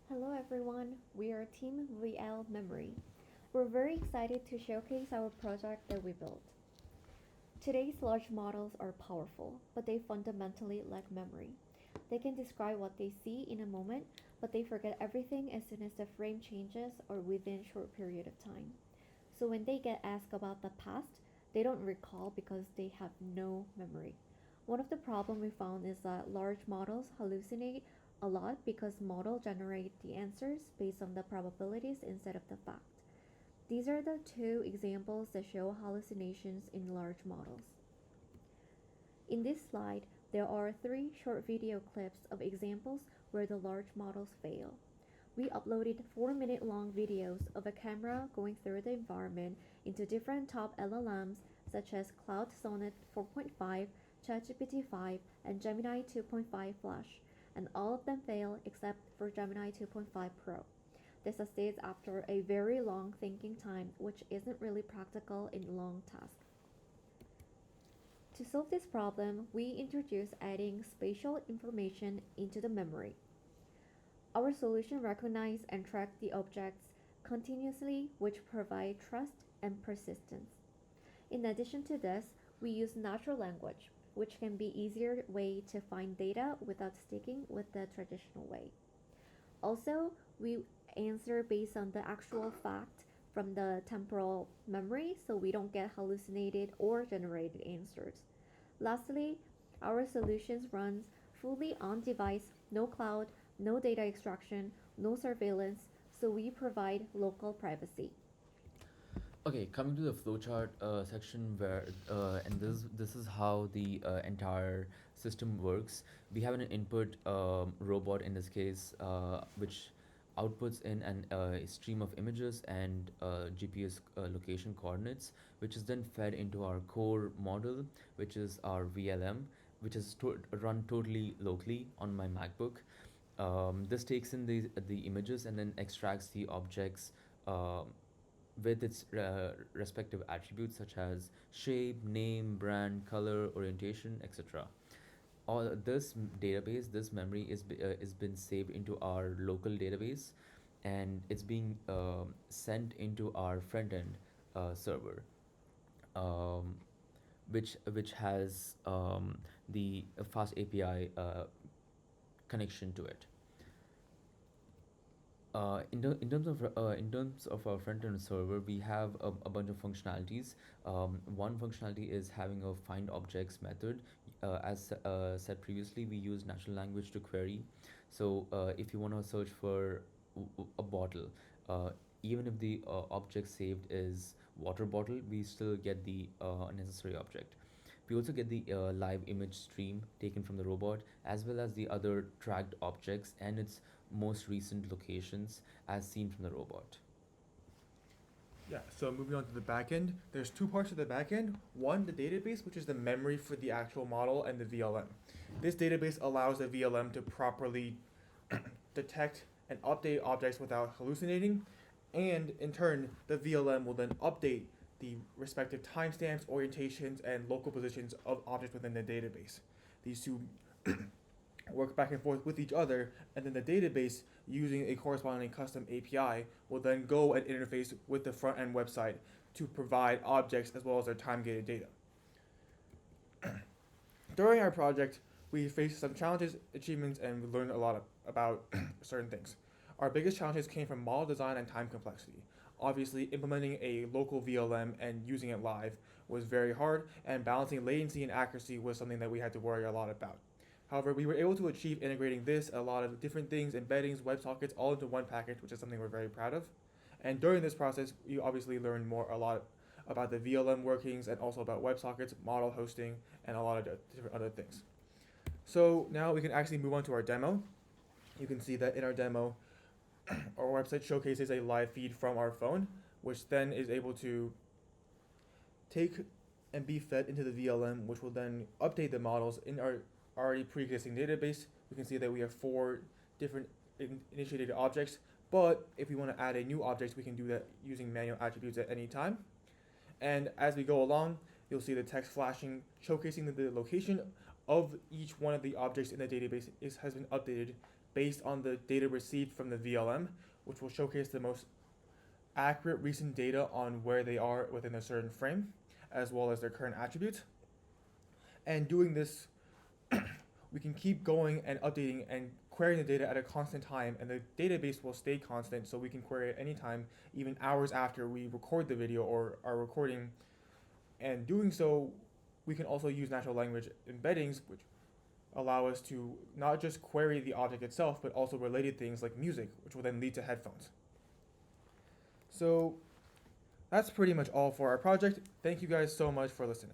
Hello everyone, we are Team VLMemory. We're very excited to showcase our project that we built. Today's large models are powerful, but they fundamentally lack memory. They can describe what they see in a moment, but they forget everything as soon as the frame changes or within a short period of time. So when they get asked about the past, they don't recall because they have no memory. One of the problems we found is that large models hallucinate a lot because models generate the answers based on the probabilities instead of the fact. These are the two examples that show hallucinations in large models. In this slide, there are three short video clips of examples where the large models fail. We uploaded 4-minute long videos of a camera going through the environment into different top LLMs such as Cloud Sonnet 4.5, ChatGPT 5, and Gemini 2.5 Flash, and all of them fail except for Gemini 2.5 Pro. This succeeds after a very long thinking time, which isn't really practical in long tasks. To solve this problem, we introduced adding spatial information into the memory. Our solution recognizes and tracks the objects continuously, which provide trust and persistence. In addition to this, we use natural language, which can be easier way to find data without sticking with the traditional way. Also, we answer based on the actual fact from the temporal memory so we don't get hallucinated or generated answers. Lastly, our solutions runs fully on device, no cloud, no data extraction, no surveillance, so we provide local privacy. Okay, coming to the flowchart section where and this is how the entire system works. We have an input robot in this case, which outputs in a stream of images and GPS location coordinates, which is then fed into our core model, which is our VLM, which is run totally locally on my MacBook. This takes in the images and then extracts the objects with its respective attributes such as shape, name, brand, color, orientation, etc. All this database, this memory is been saved into our local database, and it's being sent into our front end server, um, which has the fast API connection to it. In terms of our front end server, we have a bunch of functionalities. One functionality is having a find objects method. As said previously, we use natural language to query. So if you want to search for a bottle, uh, even if the object saved is water bottle, we still get the necessary object. We also get the live image stream taken from the robot, as well as the other tracked objects and its most recent locations as seen from the robot. Yeah, so moving on to the backend, there's two parts of the backend. One, the database, which is the memory for the actual model, and the VLM. This database allows the VLM to properly detect and update objects without hallucinating, and in turn, the VLM will then update the respective timestamps, orientations, and local positions of objects within the database. These two work back and forth with each other, and then the database, using a corresponding custom API, will then go and interface with the front end website to provide objects as well as their time gated data. During our project, we faced some challenges, achievements, and we learned a lot about certain things. Our biggest challenges came from model design and time complexity. Obviously, implementing a local VLM and using it live was very hard, and balancing latency and accuracy was something that we had to worry a lot about. However, we were able to achieve integrating this, a lot of different things, embeddings, WebSockets, all into one package, which is something we're very proud of. And during this process, you obviously learned a lot about the VLM workings and also about WebSockets, model hosting, and a lot of different other things. So now we can actually move on to our demo. You can see that in our demo, our website showcases a live feed from our phone, which then is able to take and be fed into the VLM, which will then update the models in our already pre-existing database. We can see that we have 4 different initiated objects, but if we want to add a new object, we can do that using manual attributes at any time. And as we go along, you'll see the text flashing, showcasing that the location of each one of the objects in the database has been updated based on the data received from the VLM, which will showcase the most accurate recent data on where they are within a certain frame, as well as their current attributes. And doing this, we can keep going and updating and querying the data at a constant time, and the database will stay constant, so we can query it anytime, even hours after we record the video or are recording. And doing so, we can also use natural language embeddings, which allow us to not just query the object itself, but also related things like music, which will then lead to headphones. So that's pretty much all for our project. Thank you guys so much for listening.